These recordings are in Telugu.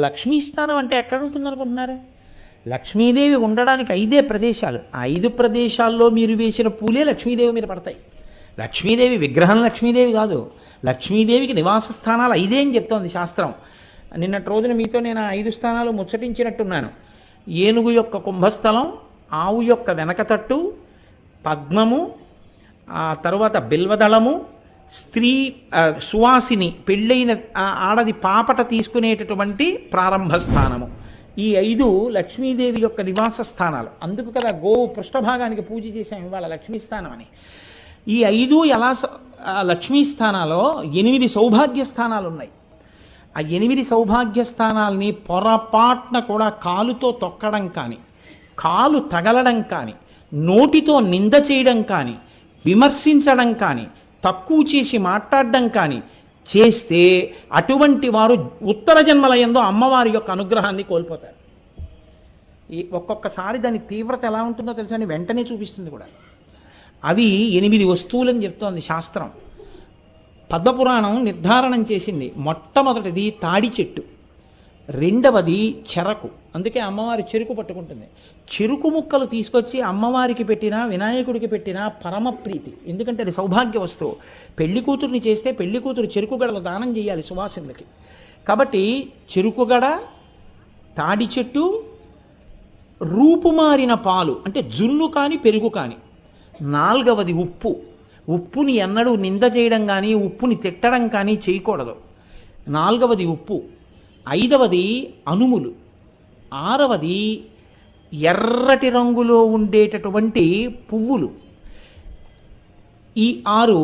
లక్ష్మీ స్థానం అంటే ఎక్కడ ఉంటుంది అనుకుంటున్నారు? లక్ష్మీదేవి ఉండడానికి 5 ప్రదేశాలు. ఆ 5 ప్రదేశాల్లో మీరు వేసిన పూలే లక్ష్మీదేవి మీద పడతాయి. లక్ష్మీదేవి విగ్రహం లక్ష్మీదేవి కాదు. లక్ష్మీదేవికి నివాస స్థానాలు 5 అని చెప్తోంది శాస్త్రం. నిన్నటి రోజున మీతో నేను ఆ 5 స్థానాలు ముచ్చటించినట్టున్నాను. ఏనుగు యొక్క కుంభస్థలం, ఆవు యొక్క వెనకతట్టు, పద్మము, ఆ తరువాత బిల్వదళము, స్త్రీ సువాసిని పెళ్ళైన ఆడది పాపట తీసుకునేటటువంటి ప్రారంభ స్థానము. ఈ 5 లక్ష్మీదేవి యొక్క నివాస స్థానాలు. అందుకు కదా గోవు పృష్ఠభాగానికి పూజ చేశాం ఇవాళ లక్ష్మీ స్థానం అని. ఈ 5 ఎలా లక్ష్మీ స్థానాల్లో 8 సౌభాగ్య స్థానాలు ఉన్నాయి. ఆ 8 సౌభాగ్య స్థానాల్ని పొరపాటున కూడా కాలుతో తొక్కడం కానీ, కాలు తగలడం కానీ, నోటితో నింద చేయడం కానీ, విమర్శించడం కానీ, తక్కువ చేసి మాట్లాడడం కానీ చేస్తే అటువంటి వారు ఉత్తర జన్మలయందు అమ్మవారి యొక్క అనుగ్రహాన్ని కోల్పోతారు. ఒక్కొక్కసారి దాని తీవ్రత ఎలా ఉంటుందో తెలుసా అని వెంటనే చూపిస్తుంది కూడా. అవి 8 వస్తువులని చెప్తోంది శాస్త్రం. పద్మపురాణం నిర్ధారణం చేసింది. మొట్టమొదటిది తాడి చెట్టు, రెండవది చెరకు. అందుకే అమ్మవారి చెరుకు పట్టుకుంటుంది. చెరుకు ముక్కలు తీసుకొచ్చి అమ్మవారికి పెట్టినా వినాయకుడికి పెట్టినా పరమ ప్రీతి. ఎందుకంటే అది సౌభాగ్య వస్తువు. పెళ్లి కూతుర్ని చేస్తే పెళ్లి కూతురు చెరుకు గడలు దానం చేయాలి సువాసినులకి. కాబట్టి చెరుకు గడ, తాడి చెట్టు, రూపుమారిన పాలు అంటే జున్ను కానీ పెరుగు కానీ. 4వది ఉప్పు. ఉప్పుని ఎన్నడూ నింద చేయడం కానీ ఉప్పుని తిట్టడం కానీ చేయకూడదు. 4వది ఉప్పు. 5వది అనుములు. 6వది ఎర్రటి రంగులో ఉండేటటువంటి పువ్వులు. ఈ 6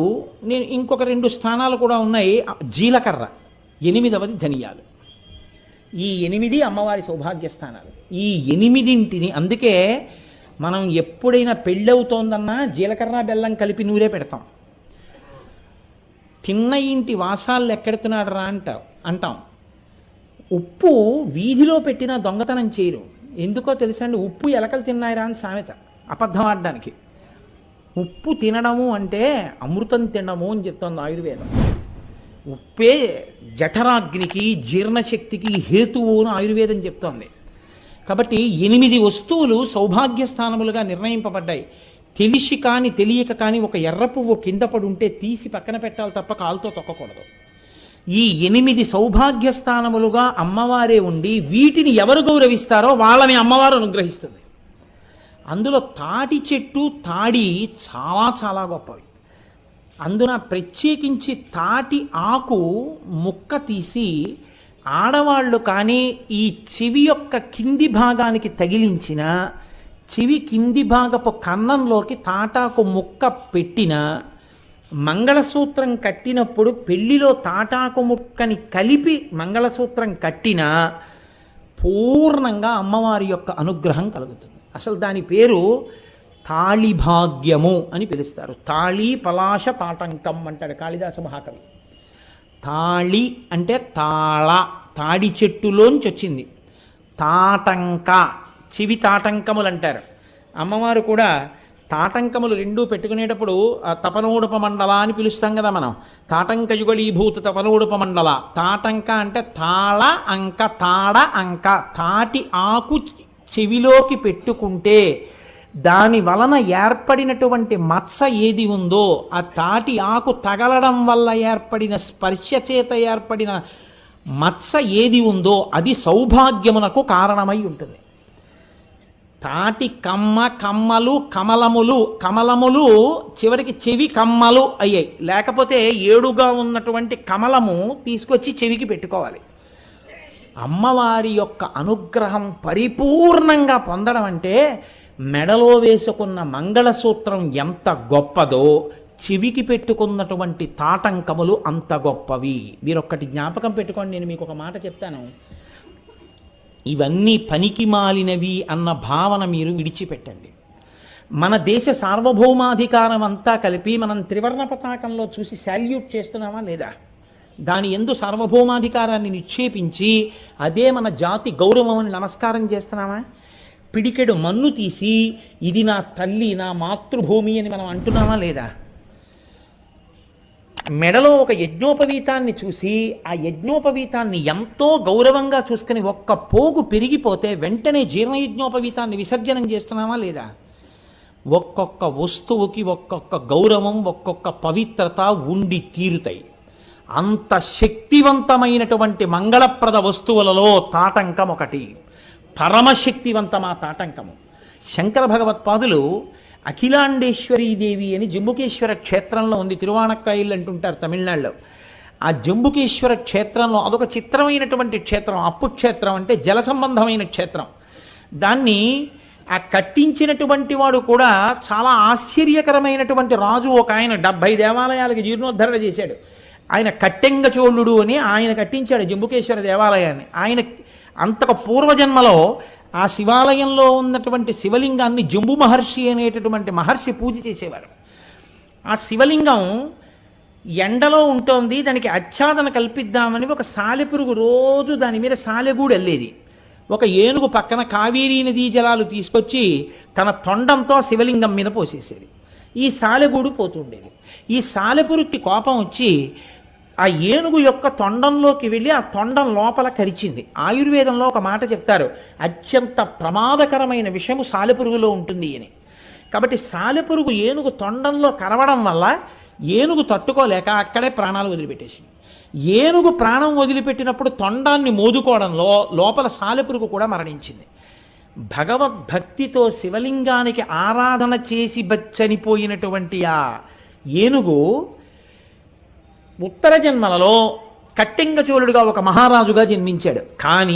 నేను ఇంకొక 2 స్థానాలు కూడా ఉన్నాయి. జీలకర్ర. 8వది ధనియాలు. ఈ 8 అమ్మవారి సౌభాగ్య స్థానాలు. ఈ 8ంటిని అందుకే మనం ఎప్పుడైనా పెళ్ళవుతోందన్నా జీలకర్ర బెల్లం కలిపి నూరే పెడతాం. తిన్న ఇంటి వాసాలు ఎక్కెడుతున్నాడు రా అంటాం. ఉప్పు వీధిలో పెట్టినా దొంగతనం చేయరు. ఎందుకో తెలుసండి? ఉప్పు ఎలకలు తిన్నాయిరా అని సామెత, అబద్ధం ఆడడానికి. ఉప్పు తినడము అంటే అమృతం తినడము అని చెప్తోంది ఆయుర్వేదం. ఉప్పే జఠరాగ్నికి జీర్ణశక్తికి హేతువు అని ఆయుర్వేదం చెప్తోంది. కాబట్టి 8 వస్తువులు సౌభాగ్య స్థానములుగా నిర్ణయింపబడ్డాయి. తెలిసి కానీ తెలియక కానీ ఒక ఎర్ర పువ్వు కింద పడి ఉంటే తీసి పక్కన పెట్టాలి తప్ప కాలుతో తొక్కకూడదు. ఈ 8 సౌభాగ్య స్థానములుగా అమ్మవారే ఉండి వీటిని ఎవరు గౌరవిస్తారో వాళ్ళని అమ్మవారు అనుగ్రహిస్తుంది. అందులో తాటి చెట్టు, తాడి చాలా చాలా గొప్పవి. అందున ప్రత్యేకించి తాటి ఆకు ముక్క తీసి ఆడవాళ్ళు కానీ ఈ చెవి యొక్క కింది భాగానికి తగిలించిన, చెవి కింది భాగపు కన్నంలోకి తాటాకు ముక్క పెట్టిన, మంగళసూత్రం కట్టినప్పుడు పెళ్లిలో తాటాకు ముక్కని కలిపి మంగళసూత్రం కట్టిన పూర్ణంగా అమ్మవారి యొక్క అనుగ్రహం కలుగుతుంది. అసలు దాని పేరు తాళిభాగ్యము అని పిలుస్తారు. తాళి పలాశ తాటంకం అంటాడు కాళిదాస మహాకవి. తాళి అంటే తాళ, తాడి చెట్టులోంచి వచ్చింది. తాటంక, చెవి తాటంకములు అంటారు. అమ్మవారు కూడా తాటంకములు 2 పెట్టుకునేటప్పుడు తపనోడుప మండల అని పిలుస్తాం కదా మనం. తాటంక యుగళీభూత తపనోడుప మండల. తాటంక అంటే తాళ అంక, తాడ అంక. తాటి ఆకు చెవిలోకి పెట్టుకుంటే దాని వలన ఏర్పడినటువంటి మత్స ఏది ఉందో, ఆ తాటి ఆకు తగలడం వల్ల ఏర్పడిన స్పర్శ చేత ఏర్పడిన మత్స ఏది ఉందో అది సౌభాగ్యమునకు కారణమై ఉంటుంది. తాటి కమ్మ, కమ్మలు, కమలములు చివరికి చెవి కమ్మలు అయ్యాయి. లేకపోతే 7గా ఉన్నటువంటి కమలము తీసుకొచ్చి చెవికి పెట్టుకోవాలి. అమ్మవారి యొక్క అనుగ్రహం పరిపూర్ణంగా పొందడం అంటే మెడలో వేసుకున్న మంగళసూత్రం ఎంత గొప్పదో చెవికి పెట్టుకున్నటువంటి తాటంకములు అంత గొప్పవి. మీరొక్కటి జ్ఞాపకం పెట్టుకోండి. నేను మీకు ఒక మాట చెప్తాను. ఇవన్నీ పనికి మాలినవి అన్న భావన మీరు విడిచిపెట్టండి. మన దేశ సార్వభౌమాధికారం అంతా కలిపి మనం త్రివర్ణ పతాకంలో చూసి శాల్యూట్ చేస్తున్నామా లేదా? దాని యందు సార్వభౌమాధికారాన్ని నిక్షేపించి అదే మన జాతి గౌరవం అని నమస్కారం చేస్తున్నామా? పిడికెడు మన్ను తీసి ఇది నా తల్లి, నా మాతృభూమి అని మనం అంటున్నామా లేదా? మెడలో ఒక యజ్ఞోపవీతాన్ని చూసి ఆ యజ్ఞోపవీతాన్ని ఎంతో గౌరవంగా చూసుకుని ఒక్క పోగు పెరిగిపోతే వెంటనే జీర్ణయజ్ఞోపవీతాన్ని విసర్జనం చేస్తున్నామా లేదా? ఒక్కొక్క వస్తువుకి ఒక్కొక్క గౌరవం, ఒక్కొక్క పవిత్రత ఉండి తీరుతాయి. అంత శక్తివంతమైనటువంటి మంగళప్రద వస్తువులలో తాటంకం ఒకటి. పరమశక్తివంతం ఆ తాటంకము. శంకర భగవత్పాదులు అఖిలాండేశ్వరీదేవి అని జంబుకేశ్వర క్షేత్రంలో ఉంది. తిరువాణక్కాయిల్ అంటుంటారు తమిళనాడులో. ఆ జంబుకేశ్వర క్షేత్రంలో అదొక చిత్రమైనటువంటి క్షేత్రం. అప్పు క్షేత్రం అంటే జల సంబంధమైన క్షేత్రం. దాన్ని ఆ కట్టించినటువంటి వాడు కూడా చాలా ఆశ్చర్యకరమైనటువంటి రాజు. ఒక ఆయన 70 దేవాలయాలకి జీర్ణోద్ధరణ చేశాడు. ఆయన కట్టెంగ చోళుడు అని ఆయన కట్టించాడు జంబుకేశ్వర దేవాలయాన్ని. ఆయన అంతకు పూర్వజన్మలో ఆ శివాలయంలో ఉన్నటువంటి శివలింగాన్ని జంబు మహర్షి అనేటటువంటి మహర్షి పూజ చేసేవారు. ఆ శివలింగం ఎండలో ఉంటోంది, దానికి ఆచ్ఛాదన కల్పిద్దామని ఒక సాలెపురుగు రోజు దాని మీద సాలెగూడు వెళ్ళేది. ఒక ఏనుగు పక్కన కావేరీ నదీ జలాలు తీసుకొచ్చి తన తొండంతో శివలింగం మీద పోసేసేది. ఈ సాలెగూడు పోతుండేది. ఈ సాలెపురుగుకి కోపం వచ్చి ఆ ఏనుగు యొక్క తొండంలోకి వెళ్ళి ఆ తొండం లోపల కరిచింది. ఆయుర్వేదంలో ఒక మాట చెప్తారు, అత్యంత ప్రమాదకరమైన విషము సాలెపురుగులో ఉంటుంది అని. కాబట్టి సాలెపురుగు ఏనుగు తొండంలో కరవడం వల్ల ఏనుగు తట్టుకోలేక అక్కడే ప్రాణాలు వదిలిపెట్టేసింది. ఏనుగు ప్రాణం వదిలిపెట్టినప్పుడు తొండాన్ని మోదుకోవడంలో లోపల సాలెపురుగు కూడా మరణించింది. భగవద్భక్తితో శివలింగానికి ఆరాధన చేసి చనిపోయినటువంటి ఆ ఏనుగు ఉత్తర జన్మలలో కట్టెంగచోళుడుగా ఒక మహారాజుగా జన్మించాడు. కానీ